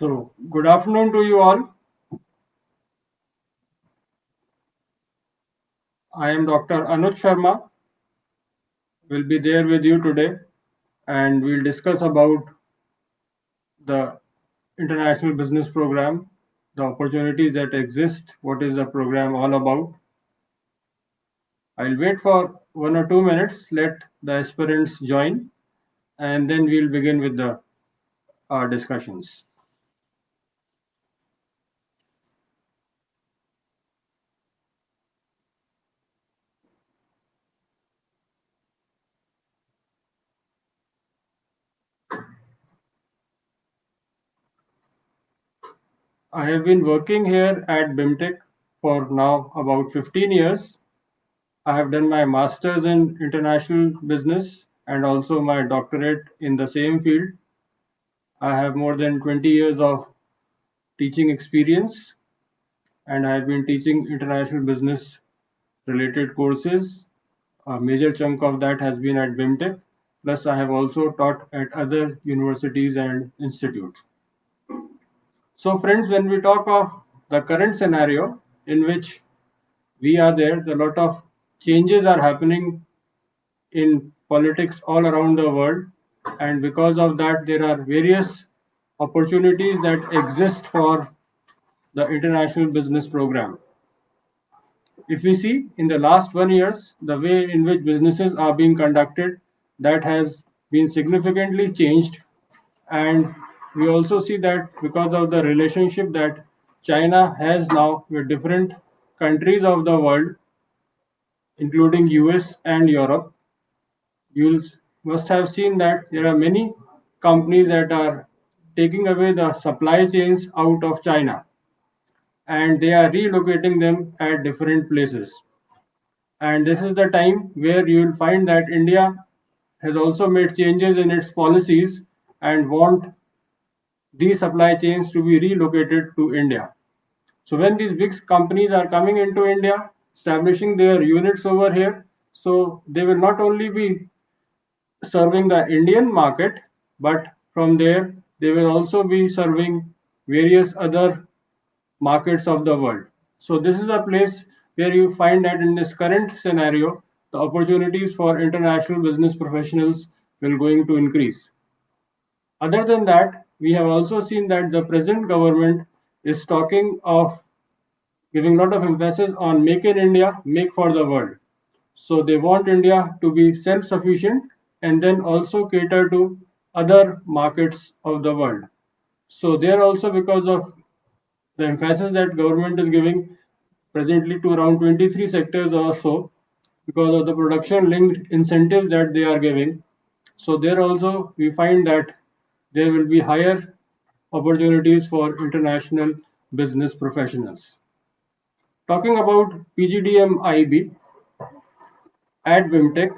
So, good afternoon to you all. I am Dr. Anuj Sharma. Will be there with you today, and we'll discuss about the International Business Program, the opportunities that exist, what is the program all about. I'll wait for 1 or 2 minutes, let the aspirants join, and then we'll begin with the our discussions. I have been working here at BIMTech for now about 15 years. I have done my master's in international business and also my doctorate in the same field. I have more than 20 years of teaching experience and I have been teaching international business related courses. A major chunk of that has been at BIMTech. Plus, I have also taught at other universities and institutes. So, friends, when we talk of the current scenario in which we are there, a lot of changes are happening in politics all around the world, and because of that there are various opportunities that exist for the international business program. If we see in the last 1 years the way in which businesses are being conducted, that has been significantly changed, and we also see that because of the relationship that China has now with different countries of the world, including US and Europe, you must have seen that there are many companies that are taking away the supply chains out of China and they are relocating them at different places. And this is the time where you will find that India has also made changes in its policies and want these supply chains to be relocated to India. So when these big companies are coming into India, establishing their units over here, so they will not only be serving the Indian market, but from there they will also be serving various other markets of the world. So this is a place where you find that in this current scenario, the opportunities for international business professionals will going to increase. Other than that, we have also seen that the present government is talking of giving a lot of emphasis on make in India, make for the world. So they want India to be self-sufficient and then also cater to other markets of the world. So there also because of the emphasis that government is giving presently to around 23 sectors or so, because of the production linked incentives that they are giving. So there also we find that there will be higher opportunities for international business professionals. Talking about PGDM IB, at BIMTech.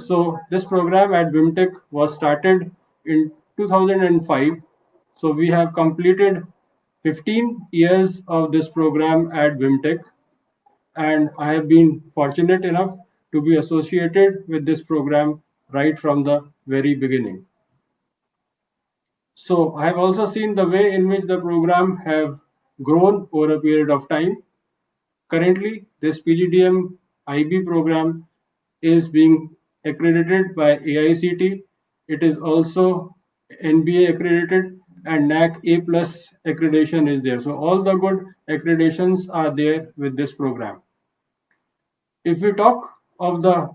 So this program at BIMTech was started in 2005. So we have completed 15 years of this program at BIMTech, and I have been fortunate enough to be associated with this program right from the very beginning. So I have also seen the way in which the program have grown over a period of time. Currently, this PGDM IB program is being accredited by AICT. It is also NBA accredited and NAC A plus accreditation is there. So all the good accreditations are there with this program. If we talk of the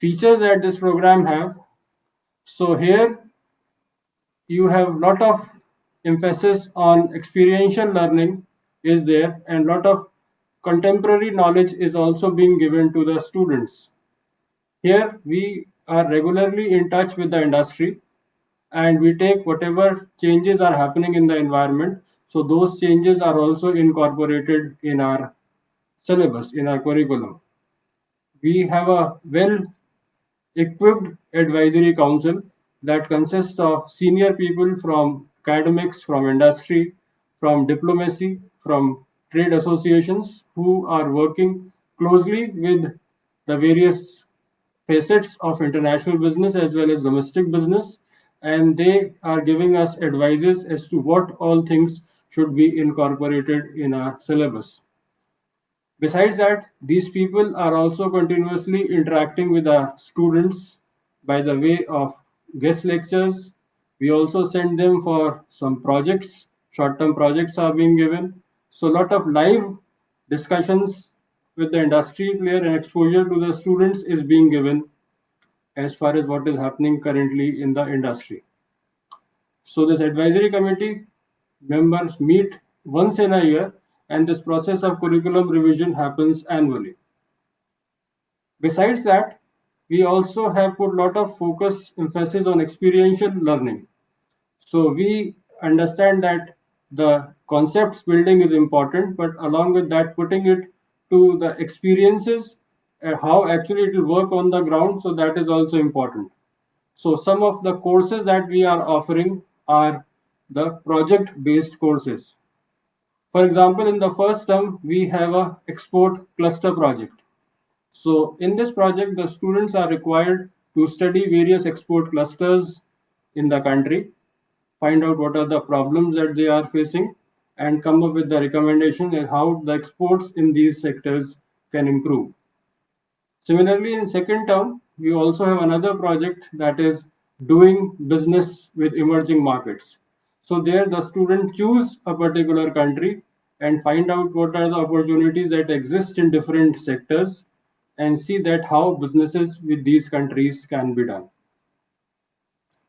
features that this program have, so here you have lot of emphasis on experiential learning is there and lot of contemporary knowledge is also being given to the students. Here we are regularly in touch with the industry and we take whatever changes are happening in the environment. So those changes are also incorporated in our syllabus, in our curriculum. We have a well equipped advisory council that consists of senior people from academics, from industry, from diplomacy, from trade associations who are working closely with the various facets of international business as well as domestic business. and they are giving us advices as to what all things should be incorporated in our syllabus. Besides that, these people are also continuously interacting with our students by the way of guest lectures. We also send them for some projects, short-term projects are being given. So a lot of live discussions with the industry player and exposure to the students is being given as far as what is happening currently in the industry. So this advisory committee members meet once in a year, and this process of curriculum revision happens annually. Besides that, we also have put a lot of focus emphasis on experiential learning. So we understand that the concepts building is important, but along with that, putting it to the experiences, how actually it will work on the ground, so that is also important. So some of the courses that we are offering are the project-based courses. For example, in the first term, we have a export cluster project. So in this project, the students are required to study various export clusters in the country, find out what are the problems that they are facing, and come up with the recommendation on how the exports in these sectors can improve. Similarly, in second term, we also have another project that is doing business with emerging markets. So there the student choose a particular country and find out what are the opportunities that exist in different sectors and see that how businesses with these countries can be done.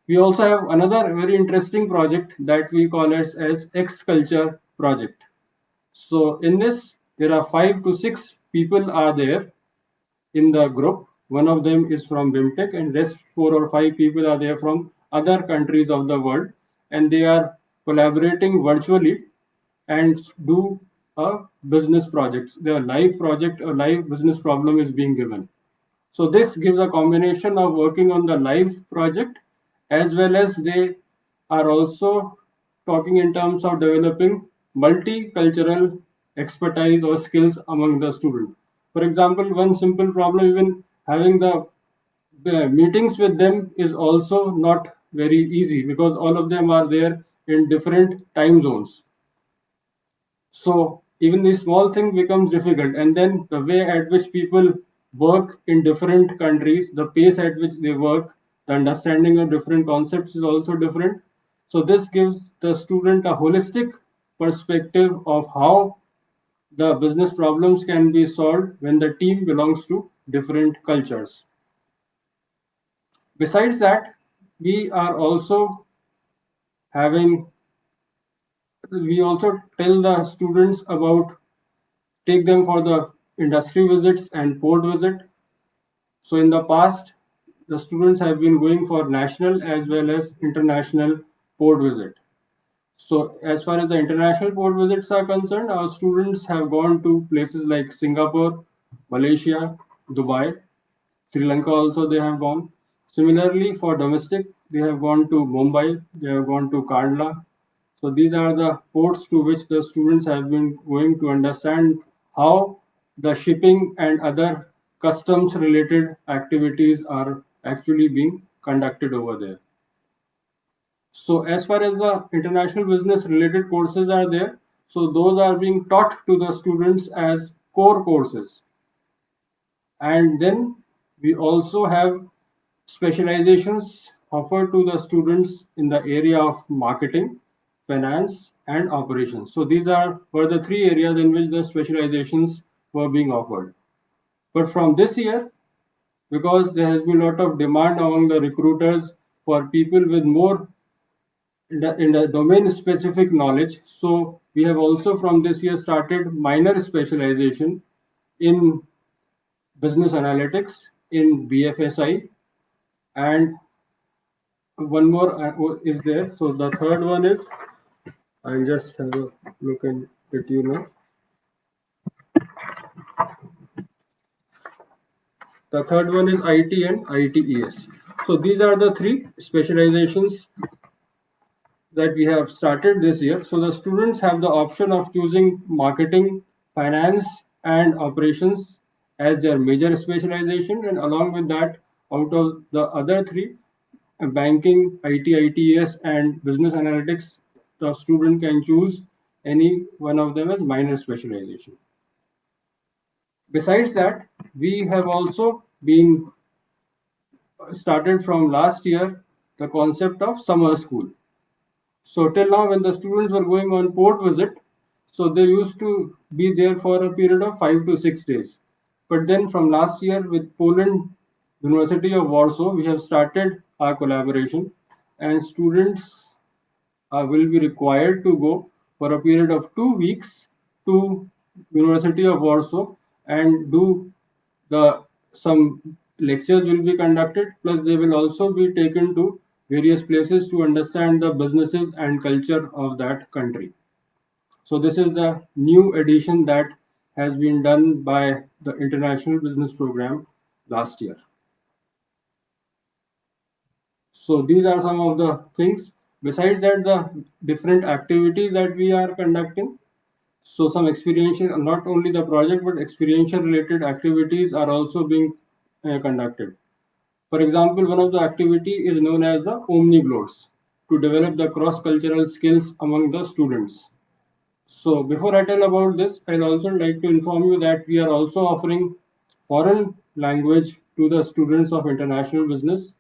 We also have another very interesting project that we call as X Culture project. So in this, there are 5 to 6 people are there in the group. One of them is from BIMTech, and rest 4 or 5 people are there from other countries of the world, and they are collaborating virtually and do a business project. Their live project, a live business problem is being given. So this gives a combination of working on the live project as well as they are also talking in terms of developing multicultural expertise or skills among the students. For example, one simple problem, even having the meetings with them is also not very easy because all of them are there in different time zones. So even the small thing becomes difficult, and then the way at which people work in different countries, the pace at which they work, the understanding of different concepts is also different. So this gives the student a holistic perspective of how the business problems can be solved when the team belongs to different cultures. Besides that, we are also having we also tell the students about take them for the industry visits and port visit. So in the past, the students have been going for national as well as international port visit. So as far as the international port visits are concerned, our students have gone to places like Singapore, Malaysia, Dubai, Sri Lanka also they have gone. Similarly, for domestic, they have gone to Mumbai, they have gone to Kandla. So these are the ports to which the students have been going to understand how the shipping and other customs related activities are actually being conducted over there. So as far as the international business related courses are there, so those are being taught to the students as core courses. And then we also have specializations offered to the students in the area of marketing, finance, and operations. So these were the 3 areas in which the specializations were being offered. But from this year, because there has been a lot of demand among the recruiters for people with more in the domain specific knowledge, so we have also from this year started minor specialization in business analytics, in BFSI, and one more is there. So the third one is, I'll just have a look at it, The third one is IT and ITES. So these are the 3 specializations that we have started this year. So the students have the option of choosing marketing, finance, and operations as their major specialization, and along with that, out of the other 3, banking, IT, ITES, and business analytics, the student can choose any one of them as minor specialization. Besides that, we have also been started from last year the concept of summer school. So till now, when the students were going on port visit, so they used to be there for a period of 5 to 6 days. But then from last year with Poland University of Warsaw, we have started our collaboration, and students will be required to go for a period of 2 weeks to University of Warsaw and do the some lectures will be conducted, plus they will also be taken to various places to understand the businesses and culture of that country. So this is the new edition that has been done by the International Business Program last year. So these are some of the things. Besides that, the different activities that we are conducting. So some experiential, not only the project, but experiential related activities are also being conducted. For example, one of the activity is known as the Omniglots to develop the cross-cultural skills among the students. So before I tell about this, I'd also like to inform you that we are also offering foreign language to the students of international business.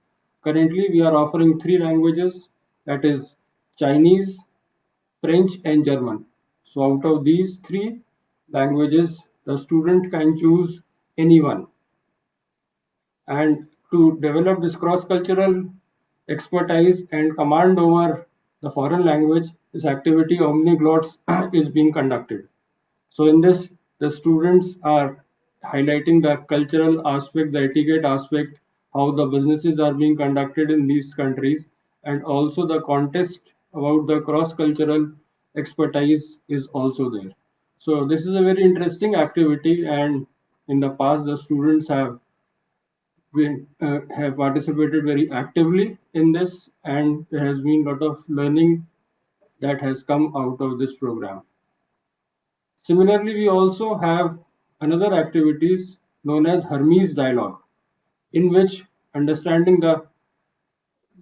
Currently, we are offering three languages, that is Chinese, French, and German. So out of these three languages, the student can choose any one. And to develop this cross-cultural expertise and command over the foreign language, this activity Omniglots is being conducted. So in this, the students are highlighting the cultural aspect, the etiquette aspect, how the businesses are being conducted in these countries, and also the contest about the cross-cultural expertise is also there. So this is a very interesting activity, and in the past, the students have participated very actively in this, and there has been a lot of learning that has come out of this program. Similarly, we also have another activities known as Hermes Dialogue, in which understanding the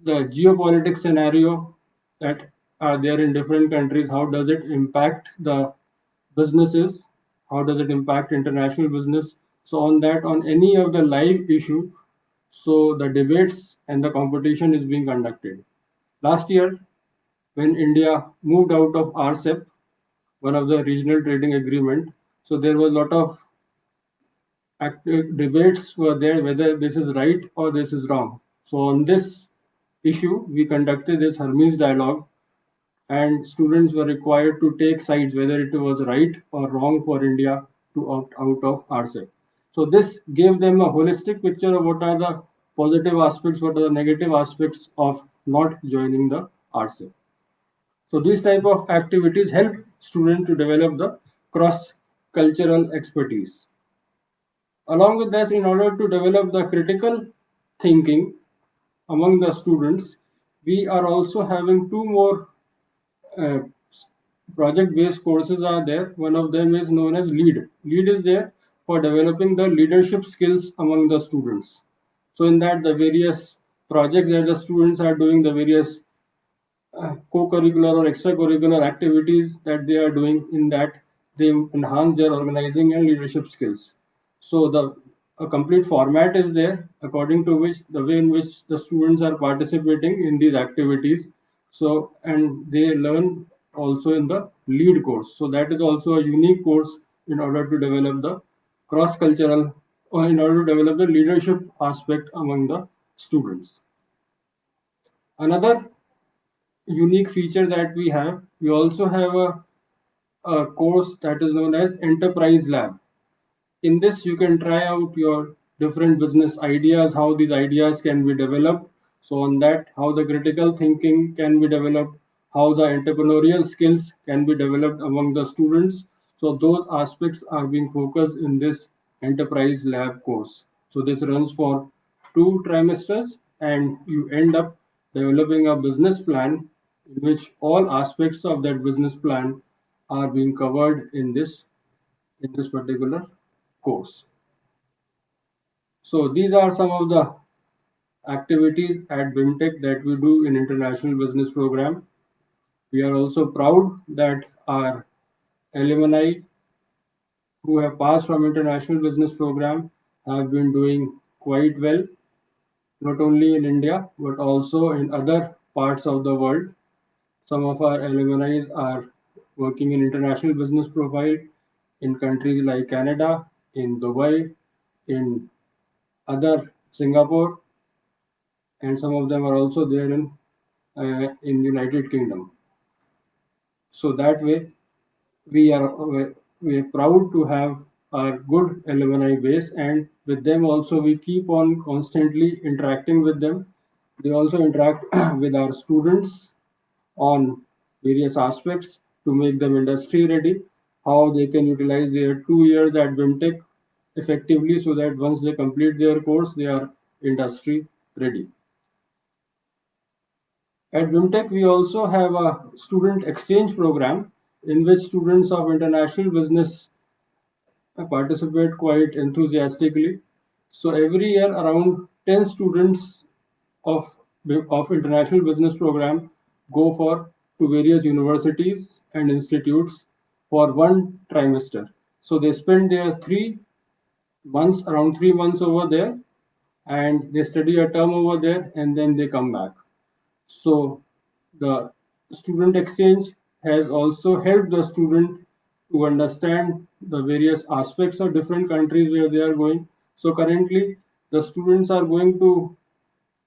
geopolitics scenario that are there in different countries, how does it impact the businesses, how does it impact international business. So on that, on any of the live issue, so the debates and the competition is being conducted. Last year, when India moved out of RCEP, one of the regional trading agreement, so there was a lot of active debates were there whether this is right or this is wrong. So on this issue, we conducted this Hermes dialogue, and students were required to take sides whether it was right or wrong for India to opt out of RCEP. So this gave them a holistic picture of what are the positive aspects, what are the negative aspects of not joining the RCEP. So these type of activities help students to develop the cross-cultural expertise. Along with this, in order to develop the critical thinking among the students, we are also having two more uh, project-based courses are there. One of them is known as LEAD. LEAD is there for developing the leadership skills among the students. So in that, the various projects that the students are doing, the various co-curricular or extracurricular activities that they are doing, in that they enhance their organizing and leadership skills. So the a complete format is there according to which the way in which the students are participating in these activities. So and they learn also in the lead course. So that is also a unique course in order to develop the cross-cultural, or in order to develop the leadership aspect among the students. Another unique feature that we also have a course that is known as Enterprise Lab. In this, you can try out your different business ideas, how these ideas can be developed. So on that, how the critical thinking can be developed, how the entrepreneurial skills can be developed among the students. So those aspects are being focused in this Enterprise Lab course. So this runs for 2 trimesters, and you end up developing a business plan in which all aspects of that business plan are being covered in this particular course. So these are some of the activities at BIMTech that we do in international business program. We are also proud that our alumni who have passed from international business program have been doing quite well, not only in India but also in other parts of the world. Some of our alumni are working in international business profile in countries like Canada, in Dubai, in other Singapore, and some of them are also there in United Kingdom. So that way, we are we are proud to have our good alumni base, and with them also we keep on constantly interacting with them. They also interact with our students on various aspects to make them industry ready, how they can utilize their 2 years at BIMTech effectively so that once they complete their course, they are industry ready. At BIMTech, we also have a student exchange program in which students of international business participate quite enthusiastically. So every year, around 10 students of, of international business program go for to various universities and institutes for one trimester. So they spend their 3 months, around 3 months over there, and they study a term over there, and then they come back. So the student exchange has also helped the student to understand the various aspects of different countries where they are going. So currently, the students are going to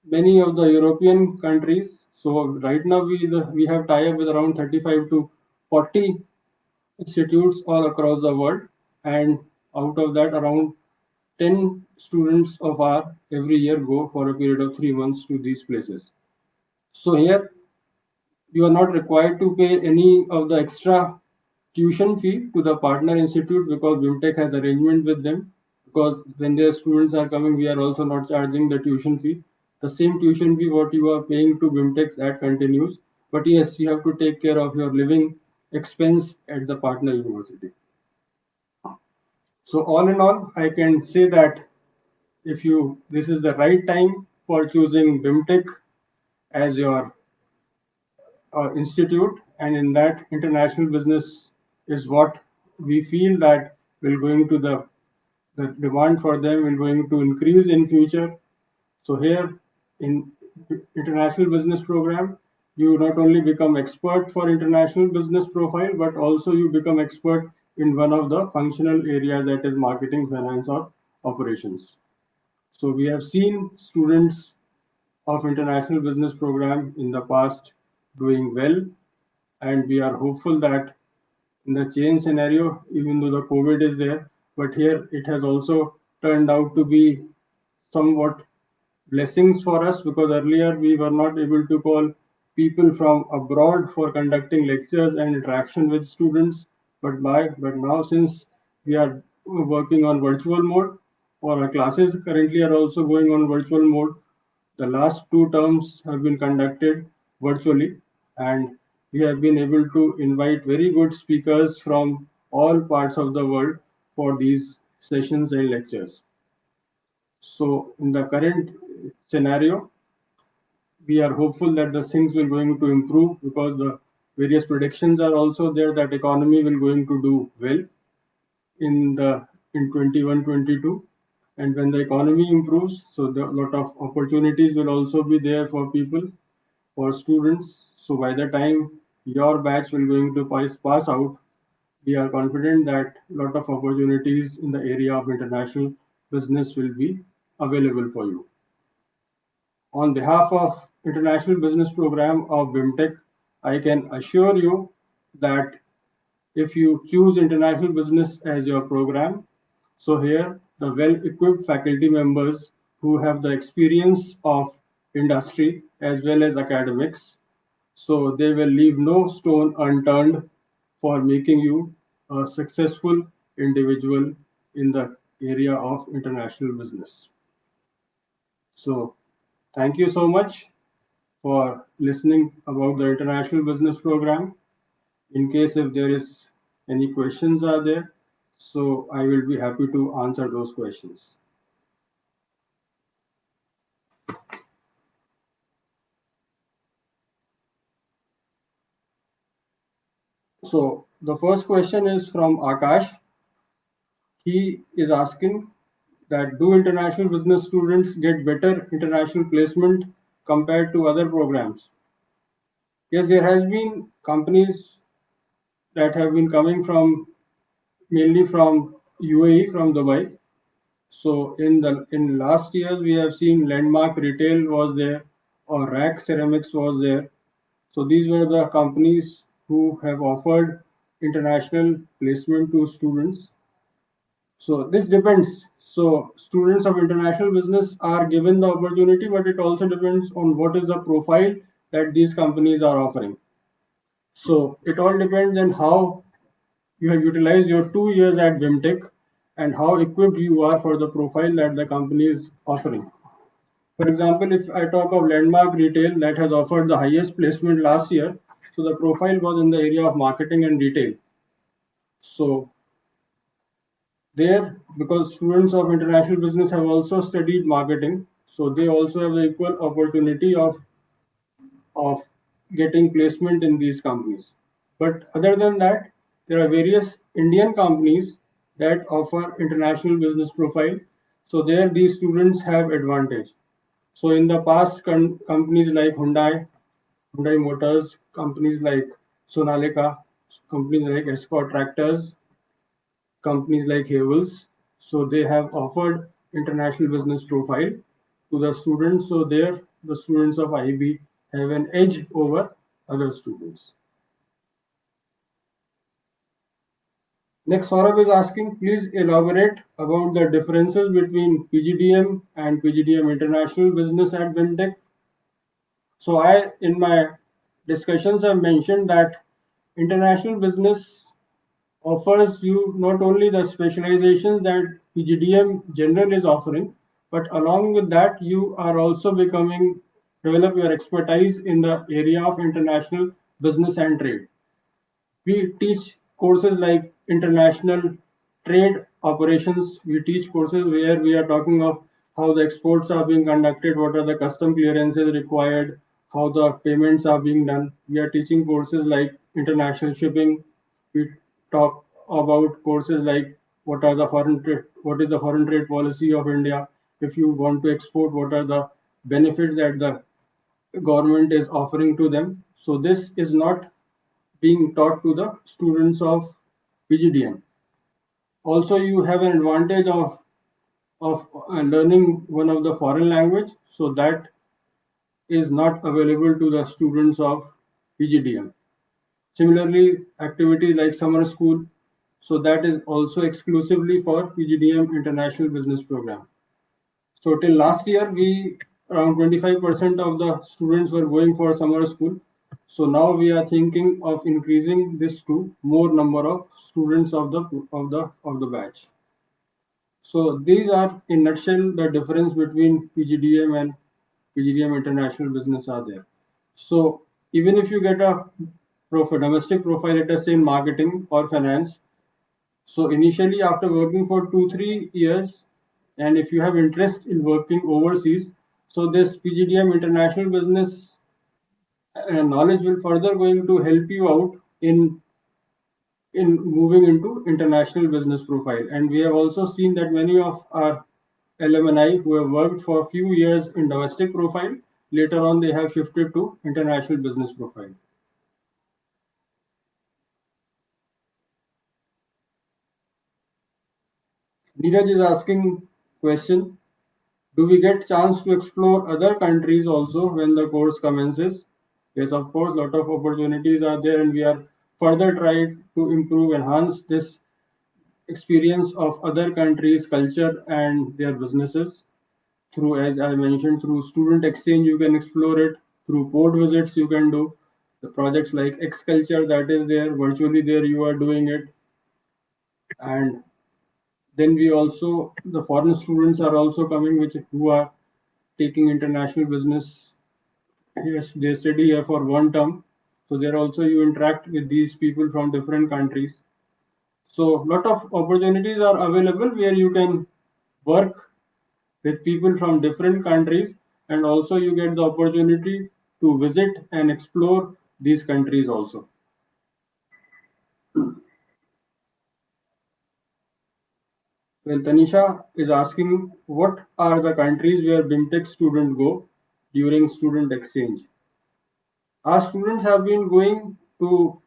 many of the European countries. So right now we have tie-up with around 35 to 40 institutes all across the world, and out of that, around 10 students of our every year go for a period of 3 months to these places. So here you are not required to pay any of the extra tuition fee to the partner institute because BIMTech has arrangement with them. Because when their students are coming, we are also not charging the tuition fee. The same tuition fee what you are paying to BIMTech that continues. But yes, you have to take care of your living expense at the partner university. So all in all, I can say that if you this is the right time for choosing BIMTech as your institute, and in that international business is what we feel that will going to the demand for them will going to increase in future. So here in international business program, you not only become expert for international business profile, but also you become expert in one of the functional areas that is marketing, finance, or operations. So we have seen students of international business program in the past doing well, and we are hopeful that in the change scenario, even though the COVID is there, but here it has also turned out to be somewhat blessings for us because earlier we were not able to call people from abroad for conducting lectures and interaction with students. But now since we are working on virtual mode, or our classes currently are also going on virtual mode, the last 2 terms have been conducted virtually, and we have been able to invite very good speakers from all parts of the world for these sessions and lectures. So, in the current scenario, we are hopeful that the things will going to improve because the various predictions are also there that economy will going to do well in 21-22, and when the economy improves, so the lot of opportunities will also be there for people, for students. So by the time your batch will going to pass out, we are confident that lot of opportunities in the area of international business will be available for you. On behalf of International Business Program of BIMTech, I can assure you that if you choose international business as your program, so here the well-equipped faculty members who have the experience of industry as well as academics, so they will leave no stone unturned for making you a successful individual in the area of international business. So thank you so much for listening about the international business program. In case if there is any questions are there, so I will be happy to answer those questions. So the first question is from Akash. He is asking that do international business students get better international placement compared to other programs? Yes, there has been companies that have been coming from mainly from UAE, from Dubai. So in last years we have seen Landmark Retail was there, or Rack Ceramics was there. So these were the companies who have offered international placement to students. So this depends. So students of international business are given the opportunity, but it also depends on what is the profile that these companies are offering. So it all depends on how you have utilized your 2 years at BIMTech and how equipped you are for the profile that the company is offering. For example, if I talk of Landmark Retail that has offered the highest placement last year, so the profile was in the area of marketing and retail. So there, because students of international business have also studied marketing, so they also have the equal opportunity of getting placement in these companies. But other than that, there are various Indian companies that offer international business profile. So there, these students have advantage. So in the past, companies like Hyundai Motors, companies like Sonalika, companies like Escort Tractors, companies like Havels, so they have offered international business profile to the students. So there, the students of IB have an edge over other students. Next, Saurabh is asking, please elaborate about the differences between PGDM and PGDM International Business at BIMTech. So I, in my discussions, have mentioned that international business offers you not only the specializations that PGDM General is offering, but along with that, you are also develop your expertise in the area of international business and trade. We teach courses like international trade operations. We teach courses where we are talking of how the exports are being conducted, what are the custom clearances required, how the payments are being done. We are teaching courses like international shipping. We talk about courses like what is the foreign trade policy of India. If you want to export, what are the benefits that the government is offering to them. So this is not being taught to the students of PGDM. Also, you have an advantage of learning one of the foreign language, so that is not available to the students of PGDM. Similarly, activities like summer school, so that is also exclusively for PGDM International Business Program. So till last year, we around 25% of the students were going for summer school. So now we are thinking of increasing this to more number of students of the batch. So these are in nutshell the difference between PGDM and PGDM International Business are there. So even if you get a domestic profile, let us say in marketing or finance, so initially, after working for 2 3 years, and if you have interest in working overseas, so this PGDM international business knowledge will further going to help you out in moving into international business profile. And we have also seen that many of our alumni who have worked for a few years in domestic profile, later on they have shifted to international business profile. Neeraj is asking question. Do we get chance to explore other countries also when the course commences? Yes, of course, lot of opportunities are there, and we are further trying to improve, enhance this experience of other countries' culture and their businesses. Through, as I mentioned, through student exchange, you can explore it. Through port visits, you can do the projects like X Culture that is there virtually. There, you are doing it, and then we also the foreign students are also coming, which who are taking international business. Yes, they study here for one term. So there also you interact with these people from different countries. So lot of opportunities are available where you can work with people from different countries, and also you get the opportunity to visit and explore these countries also. Well, Tanisha is asking what are the countries where BIMTech students go during student exchange? Our students have been going to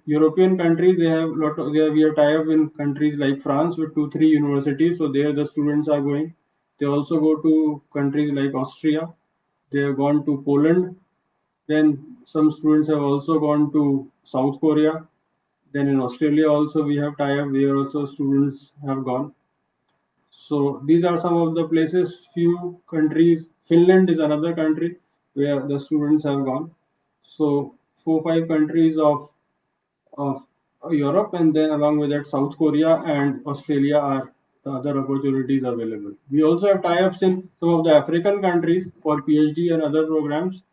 European countries. They have we have tie up in countries like France with 2 3 universities. So there the students are going. They also go to countries like Austria. They have gone to Poland. Then some students have also gone to South Korea. Then in Australia also we have tie up where also students have gone. So these are some of the places. Few countries. Finland is another country where the students have gone. So 4 5 countries of Europe, and then along with that, South Korea and Australia are the other opportunities available. We also have tie-ups in some of the African countries for PhD and other programs,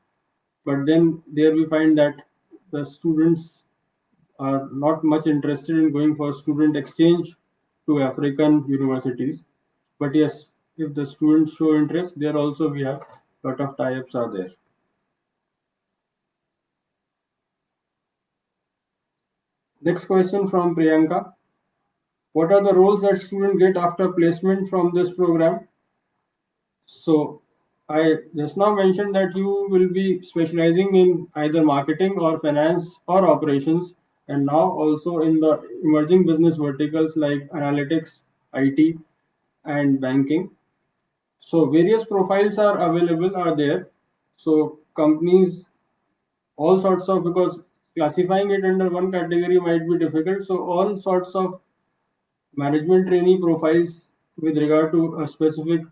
but then there we find that the students are not much interested in going for student exchange to African universities. But yes, if the students show interest, there also we have lot of tie-ups are there. Next question from Priyanka. What are the roles that students get after placement from this program? So I just now mentioned that you will be specializing in either marketing or finance or operations, and now also in the emerging business verticals like analytics, IT, and banking. So various profiles are available, are there. So companies, all sorts of, because classifying it under one category might be difficult. So all sorts of management trainee profiles with regard to a specific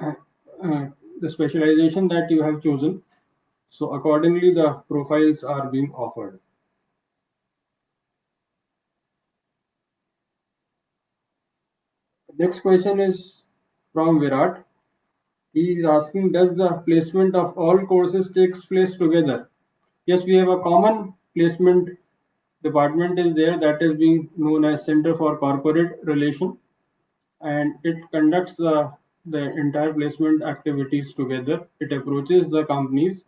uh, the specialization that you have chosen. So accordingly, the profiles are being offered. Next question is from Virat. He is asking, does the placement of all courses takes place together? Yes, we have a common placement department is there that is being known as Center for Corporate Relation, and it conducts the entire placement activities together. It approaches the companies,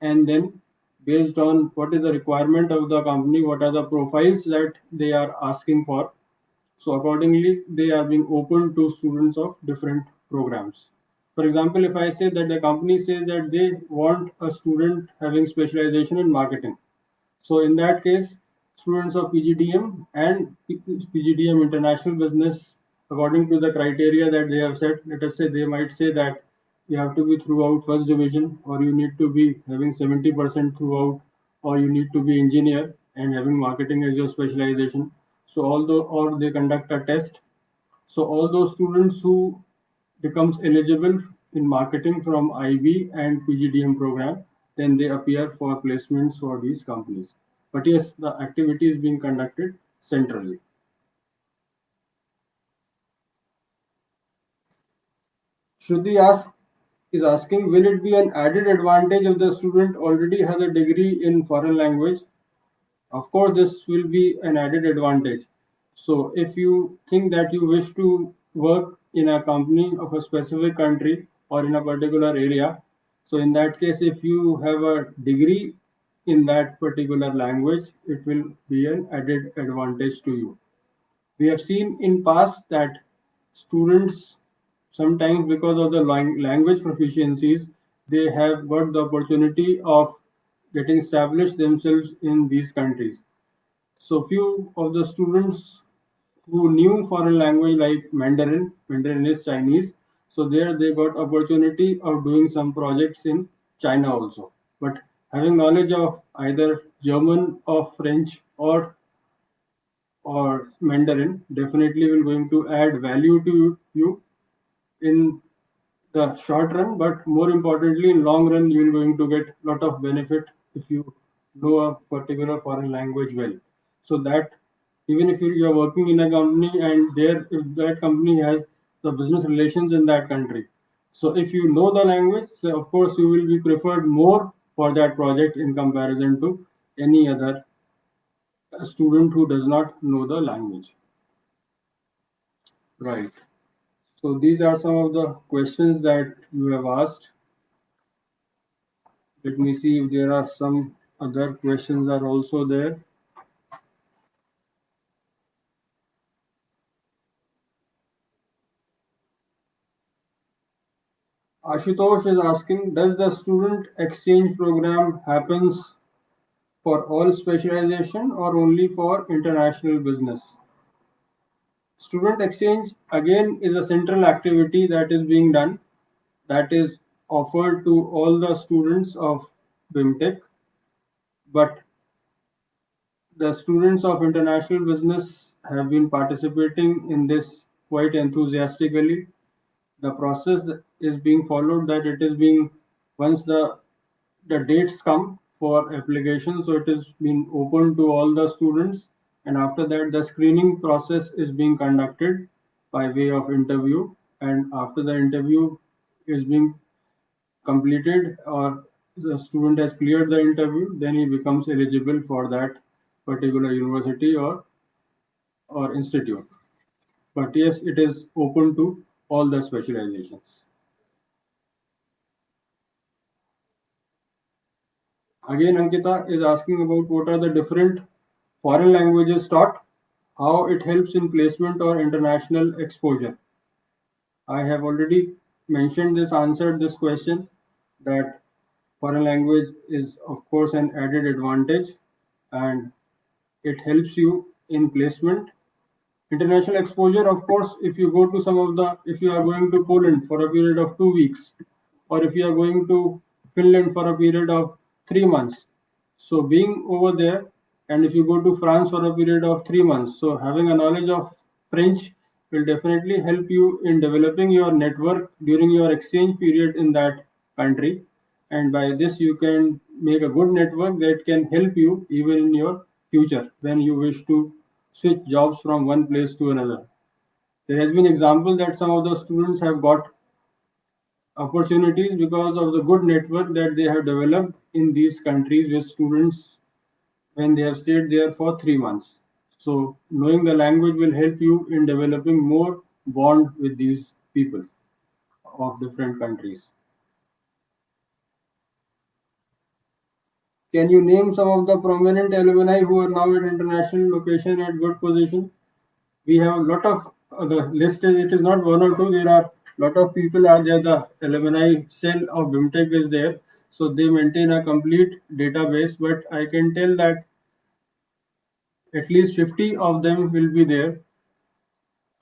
and then based on what is the requirement of the company, what are the profiles that they are asking for, so accordingly they are being open to students of different programs. For example, if I say that the company says that they want a student having specialization in marketing, so in that case, students of PGDM and PGDM International Business, according to the criteria that they have set, let us say they might say that you have to be throughout first division, or you need to be having 70% throughout, or you need to be engineer and having marketing as your specialization. So although or they conduct a test, so all those students who becomes eligible in marketing from IB and PGDM program, then they appear for placements for these companies. But yes, the activity is being conducted centrally. Shruti is asking, will it be an added advantage if the student already has a degree in foreign language? Of course, this will be an added advantage. So if you think that you wish to work in a company of a specific country or in a particular area, so in that case, if you have a degree in that particular language, it will be an added advantage to you. We have seen in past that students sometimes because of the language proficiencies, they have got the opportunity of getting established themselves in these countries. So few of the students who knew foreign language like Mandarin, Mandarin is Chinese, so there they got opportunity of doing some projects in China also. But having knowledge of either German or French or Mandarin definitely will going to add value to you in the short run, but more importantly in long run you are going to get lot of benefit if you know a particular foreign language well. So that even if you are working in a company and there if that company has the business relations in that country, so if you know the language, so of course you will be preferred more for that project in comparison to any other student who does not know the language. Right. So these are some of the questions that you have asked. Let me see if there are some other questions are also there. Ashutosh is asking, does the student exchange program happens for all specialization or only for international business? Student exchange again is a central activity that is being done, that is offered to all the students of BIMTech, but the students of international business have been participating in this quite enthusiastically. The process is being followed, that it is being, once the dates come for application, so it is being open to all the students, and after that the screening process is being conducted by way of interview, and after the interview is being completed or the student has cleared the interview, then he becomes eligible for that particular university or institute. But yes, it is open to all the specializations. Again, Ankita is asking about what are the different foreign languages taught, how it helps in placement or international exposure. I have already mentioned this, answered this question, that foreign language is of course an added advantage and it helps you in placement. International exposure, of course, if you go to if you are going to Poland for a period of 2 weeks, or if you are going to Finland for a period of 3 months, so being over there, and if you go to France for a period of 3 months, so having a knowledge of French will definitely help you in developing your network during your exchange period in that country. And by this, you can make a good network that can help you even in your future when you wish to switch jobs from one place to another. There has been example that some of the students have got opportunities because of the good network that they have developed in these countries with students when they have stayed there for 3 months. So knowing the language will help you in developing more bond with these people of different countries. Can you name some of the prominent alumni who are now at international location at good position? We have a lot of the list is, it is not one or two, there are lot of people are there. The alumni cell of BIMTech is there, so they maintain a complete database, but I can tell that at least 50 of them will be there.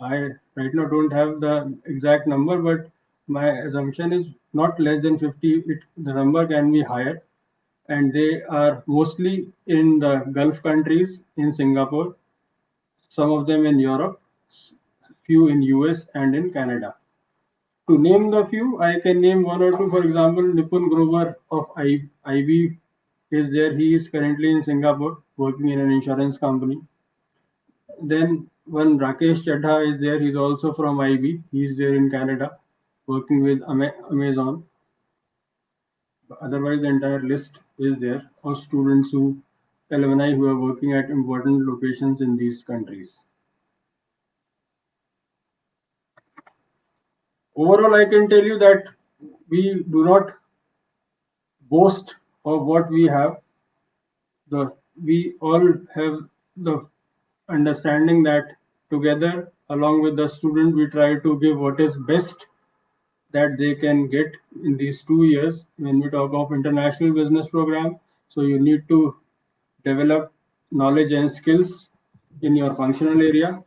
I right now don't have the exact number, but my assumption is not less than 50. The number can be higher, and they are mostly in the Gulf countries, in Singapore, some of them in Europe, few in US and in Canada. To name the few, I can name one or two. For example, Nipun Grover of IB is there. He is currently in Singapore working in an insurance company. Then one Rakesh Chadha is there. He's also from IB. He's there in Canada working with Amazon. Otherwise, the entire list is there of students alumni who are working at important locations in these countries. Overall, I can tell you that we do not boast of what we have. We all have the understanding that together, along with the student, we try to give what is best that they can get in these 2 years when we talk of international business program. So you need to develop knowledge and skills in your functional area,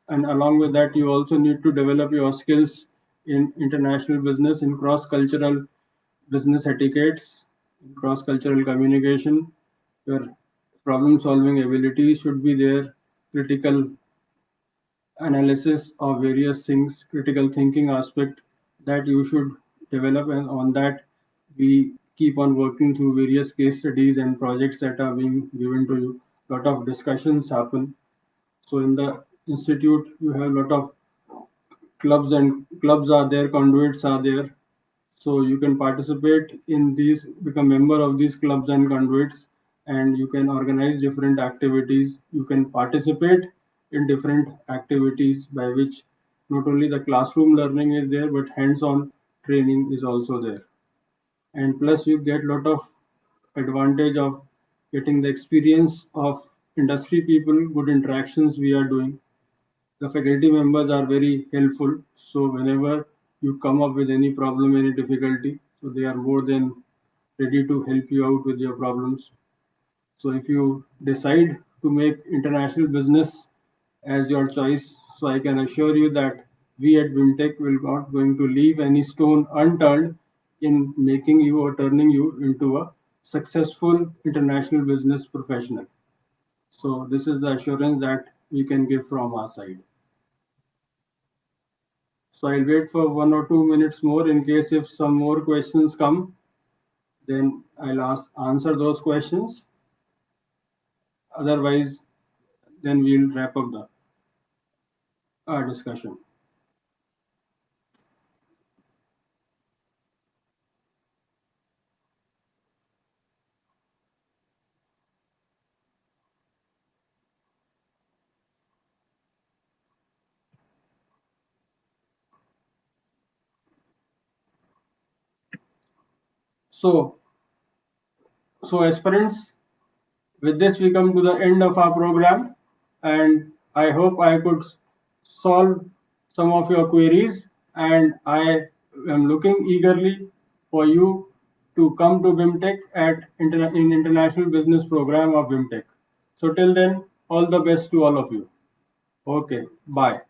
and along with that you also need to develop your skills in international business, in cross cultural business etiquettes, cross cultural communication. Your problem solving ability should be there, critical analysis of various things, critical thinking aspect that you should develop, and on that we keep on working through various case studies and projects that are being given to you. Lot of discussions happen. So in the institute you have a lot of clubs, and clubs are there, conduits are there. So you can participate in these, become member of these clubs and conduits, and you can organize different activities. You can participate in different activities by which not only the classroom learning is there, but hands-on training is also there. And plus you get lot of advantage of getting the experience of industry people, good interactions we are doing. The faculty members are very helpful. So whenever you come up with any problem, any difficulty. So they are more than ready to help you out with your problems. So if you decide to make international business as your choice, so I can assure you that we at Vimtech will not going to leave any stone unturned in making you or turning you into a successful international business professional. So this is the assurance that we can give from our side. So I'll wait for 1 or 2 minutes more in case if some more questions come, then I'll answer those questions. Otherwise, then we'll wrap up the our discussion. So, so aspirants, with this we come to the end of our program, and I hope I could solve some of your queries, and I am looking eagerly for you to come to Vimtech in International Business Program of Vimtech. So till then, all the best to all of you. Okay, bye.